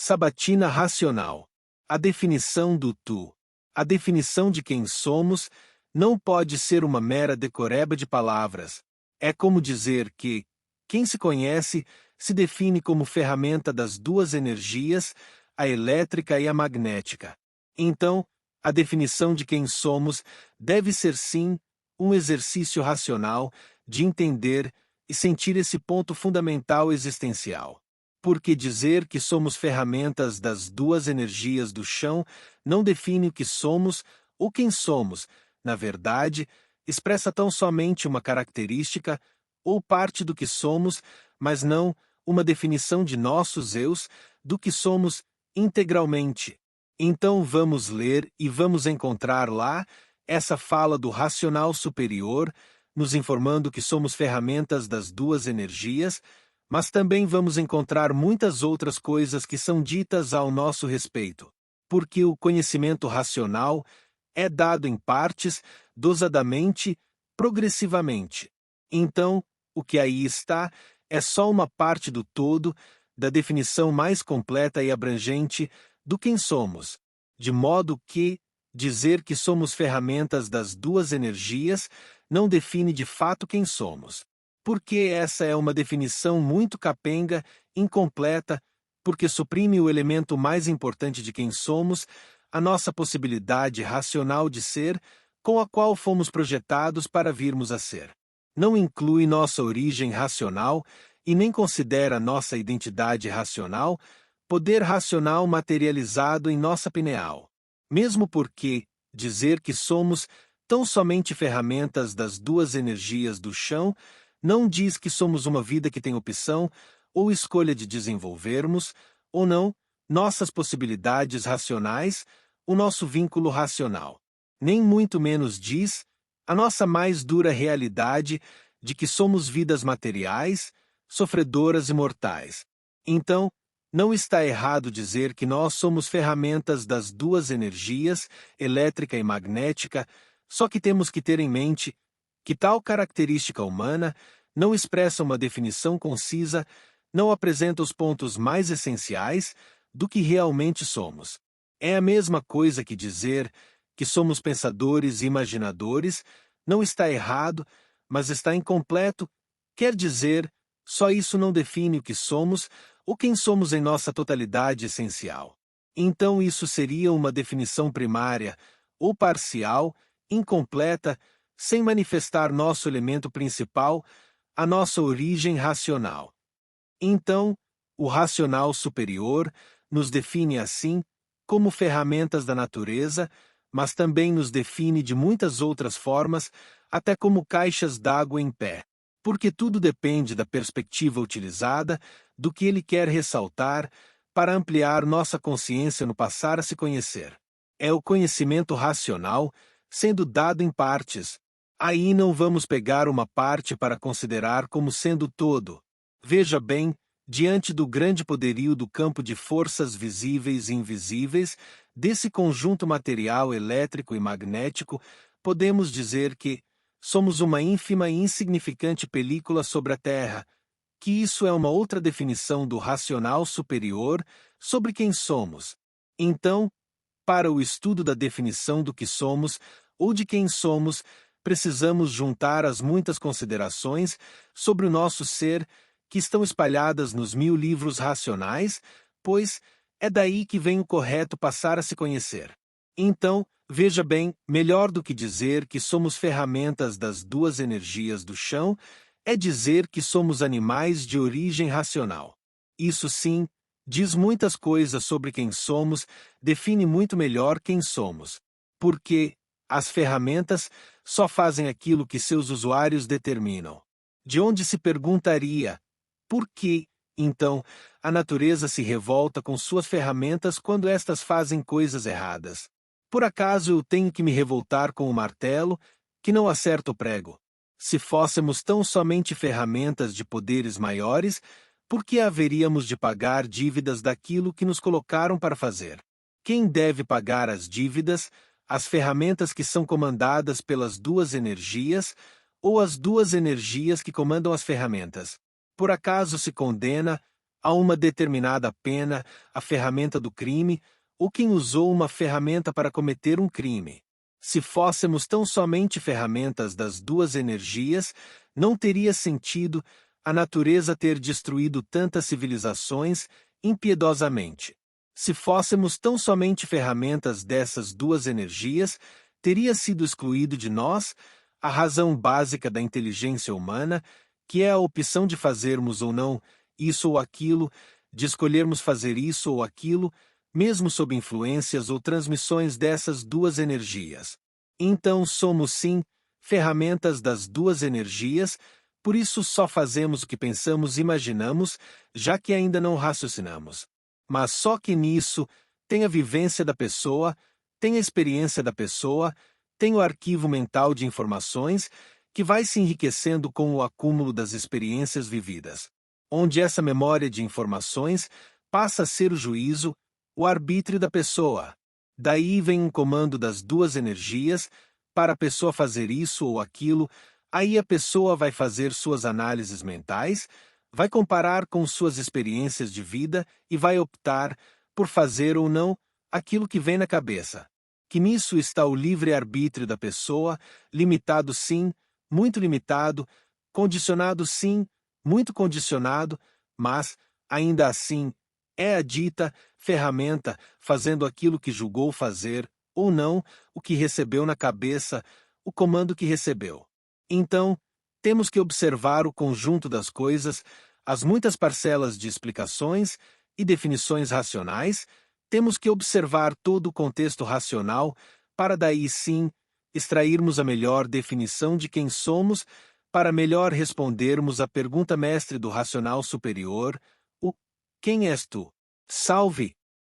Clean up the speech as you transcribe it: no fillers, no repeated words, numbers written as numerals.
Sabatina racional. A definição do tu. A definição de quem somos não pode ser uma mera decoreba de palavras. É como dizer que quem se conhece se define como ferramenta das duas energias, a elétrica e a magnética. Então, a definição de quem somos deve ser sim um exercício racional de entender e sentir esse ponto fundamental existencial. Porque dizer que somos ferramentas das duas energias do chão não define o que somos ou quem somos, na verdade, expressa tão somente uma característica ou parte do que somos, mas não uma definição de nossos eus do que somos integralmente. Então vamos ler e vamos encontrar lá essa fala do racional superior, nos informando que somos ferramentas das duas energias, mas também vamos encontrar muitas outras coisas que são ditas ao nosso respeito, porque o conhecimento racional é dado em partes, dosadamente, progressivamente. Então, o que aí está é só uma parte do todo, da definição mais completa e abrangente do quem somos, de modo que dizer que somos ferramentas das duas energias não define de fato quem somos. Porque essa é uma definição muito capenga, incompleta, porque suprime o elemento mais importante de quem somos, a nossa possibilidade racional de ser, com a qual fomos projetados para virmos a ser. Não inclui nossa origem racional e nem considera nossa identidade racional, poder racional materializado em nossa pineal. Mesmo porque dizer que somos tão somente ferramentas das duas energias do chão não diz que somos uma vida que tem opção ou escolha de desenvolvermos, ou não, nossas possibilidades racionais, o nosso vínculo racional. Nem muito menos diz a nossa mais dura realidade de que somos vidas materiais, sofredoras e mortais. Então, não está errado dizer que nós somos ferramentas das duas energias, elétrica e magnética, só que temos que ter em mente que tal característica humana não expressa uma definição concisa, não apresenta os pontos mais essenciais do que realmente somos. É a mesma coisa que dizer que somos pensadores e imaginadores, não está errado, mas está incompleto, quer dizer, só isso não define o que somos ou quem somos em nossa totalidade essencial. Então isso seria uma definição primária, ou parcial, incompleta, sem manifestar nosso elemento principal, a nossa origem racional. Então, o racional superior nos define assim, como ferramentas da natureza, mas também nos define de muitas outras formas, até como caixas d'água em pé. Porque tudo depende da perspectiva utilizada, do que ele quer ressaltar, para ampliar nossa consciência no passar a se conhecer. É o conhecimento racional, sendo dado em partes. Aí não vamos pegar uma parte para considerar como sendo todo. Veja bem, diante do grande poderio do campo de forças visíveis e invisíveis, desse conjunto material elétrico e magnético, podemos dizer que somos uma ínfima e insignificante película sobre a Terra, que isso é uma outra definição do racional superior sobre quem somos. Então, para o estudo da definição do que somos ou de quem somos, precisamos juntar as muitas considerações sobre o nosso ser que estão espalhadas nos 1000 livros racionais, pois é daí que vem o correto passar a se conhecer. Então, veja bem, melhor do que dizer que somos ferramentas das duas energias do chão, é dizer que somos animais de origem racional. Isso sim, diz muitas coisas sobre quem somos, define muito melhor quem somos. Porque as ferramentas só fazem aquilo que seus usuários determinam. De onde se perguntaria, por que, então, a natureza se revolta com suas ferramentas quando estas fazem coisas erradas? Por acaso eu tenho que me revoltar com o martelo, que não acerta o prego? Se fôssemos tão somente ferramentas de poderes maiores, por que haveríamos de pagar dívidas daquilo que nos colocaram para fazer? Quem deve pagar as dívidas, as ferramentas que são comandadas pelas duas energias, ou as duas energias que comandam as ferramentas? Por acaso se condena a uma determinada pena, a ferramenta do crime, ou quem usou uma ferramenta para cometer um crime. Se fôssemos tão somente ferramentas das duas energias, não teria sentido a natureza ter destruído tantas civilizações impiedosamente. Se fôssemos tão somente ferramentas dessas duas energias, teria sido excluído de nós a razão básica da inteligência humana, que é a opção de fazermos ou não isso ou aquilo, de escolhermos fazer isso ou aquilo, mesmo sob influências ou transmissões dessas duas energias. Então somos sim ferramentas das duas energias, por isso só fazemos o que pensamos e imaginamos, já que ainda não raciocinamos. Mas só que nisso tem a vivência da pessoa, tem a experiência da pessoa, tem o arquivo mental de informações que vai se enriquecendo com o acúmulo das experiências vividas, onde essa memória de informações passa a ser o juízo, o arbítrio da pessoa. Daí vem um comando das duas energias para a pessoa fazer isso ou aquilo, aí a pessoa vai fazer suas análises mentais, vai comparar com suas experiências de vida e vai optar por fazer ou não aquilo que vem na cabeça. Que nisso está o livre-arbítrio da pessoa, limitado sim, muito limitado, condicionado sim, muito condicionado, mas, ainda assim, é a dita ferramenta fazendo aquilo que julgou fazer, ou não, o que recebeu na cabeça, o comando que recebeu. Então, temos que observar o conjunto das coisas, as muitas parcelas de explicações e definições racionais, temos que observar todo o contexto racional para daí sim extrairmos a melhor definição de quem somos para melhor respondermos à pergunta mestre do racional superior, o quem és tu? Salve!